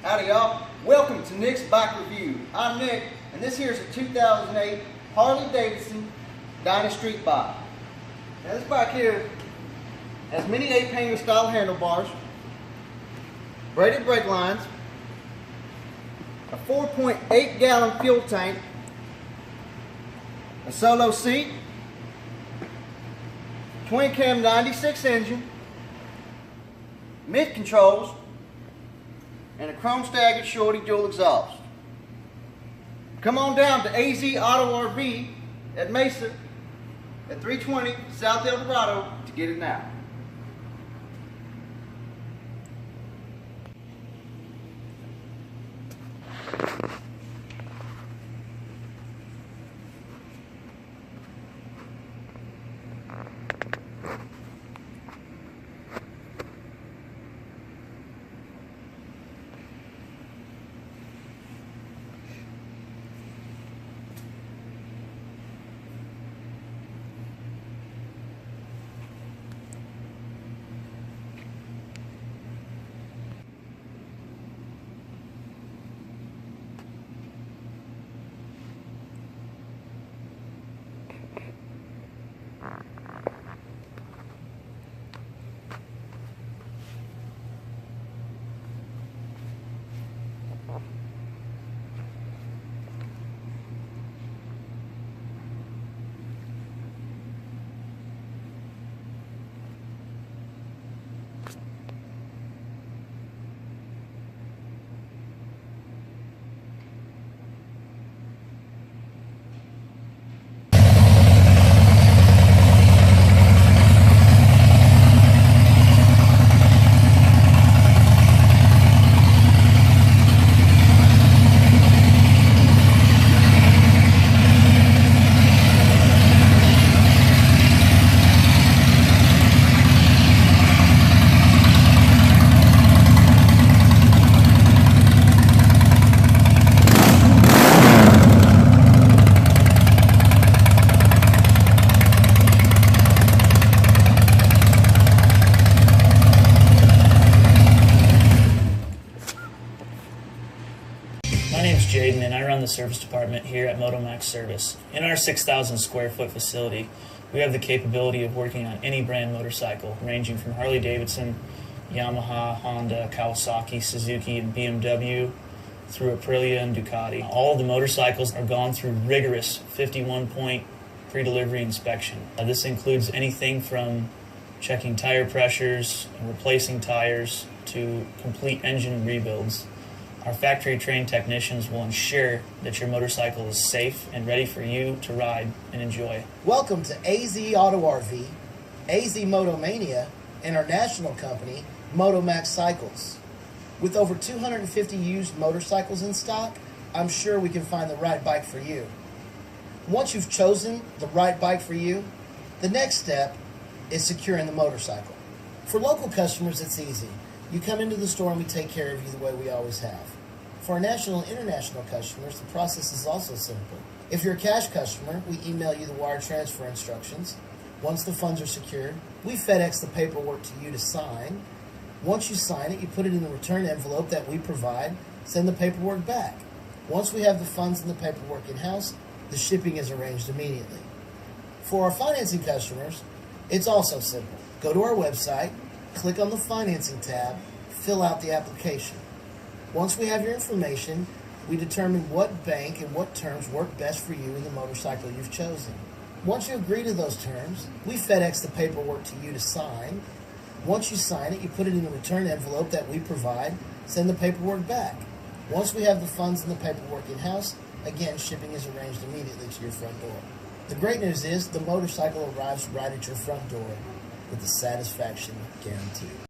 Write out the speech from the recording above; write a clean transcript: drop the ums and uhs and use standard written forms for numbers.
Howdy y'all, welcome to Nick's Bike Review. I'm Nick, and this here is a 2008 Harley Davidson Dyna street bike. Now this bike here has mini 8-hanger style handlebars, braided brake lines, a 4.8 gallon fuel tank, a solo seat, twin cam 96 engine, mid controls, and a chrome staggered shorty dual exhaust. Come on down to AZ Auto RV at Mesa at 320 South El Dorado to get it now. My name is Jaden and I run the service department here at MotoMax Service. In our 6,000 square foot facility, we have the capability of working on any brand motorcycle, ranging from Harley Davidson, Yamaha, Honda, Kawasaki, Suzuki, and BMW, through Aprilia and Ducati. All of the motorcycles are gone through rigorous 51-point pre-delivery inspection. This includes anything from checking tire pressures and replacing tires to complete engine rebuilds. Our factory-trained technicians will ensure that your motorcycle is safe and ready for you to ride and enjoy. Welcome to AZ Auto RV, AZ Motomania, and our national company, MotoMax Cycles. With over 250 used motorcycles in stock, I'm sure we can find the right bike for you. Once you've chosen the right bike for you, the next step is securing the motorcycle. For local customers, it's easy. You come into the store and we take care of you the way we always have. For our national and international customers, the process is also simple. If you're a cash customer, we email you the wire transfer instructions. Once the funds are secured, we FedEx the paperwork to you to sign. Once you sign it, you put it in the return envelope that we provide, send the paperwork back. Once we have the funds and the paperwork in-house, the shipping is arranged immediately. For our financing customers, it's also simple. Go to our website, click on the financing tab, fill out the application. Once we have your information, we determine what bank and what terms work best for you and the motorcycle you've chosen. Once you agree to those terms, we FedEx the paperwork to you to sign. Once you sign it, you put it in the return envelope that we provide, send the paperwork back. Once we have the funds and the paperwork in-house, again, shipping is arranged immediately to your front door. The great news is the motorcycle arrives right at your front door with the satisfaction guaranteed.